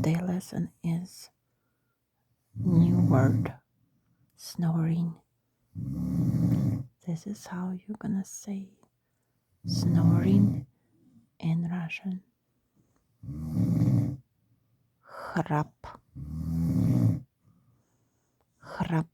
Today lesson is new word, snoring. This is how you're gonna say snoring in Russian. Храп. Храп.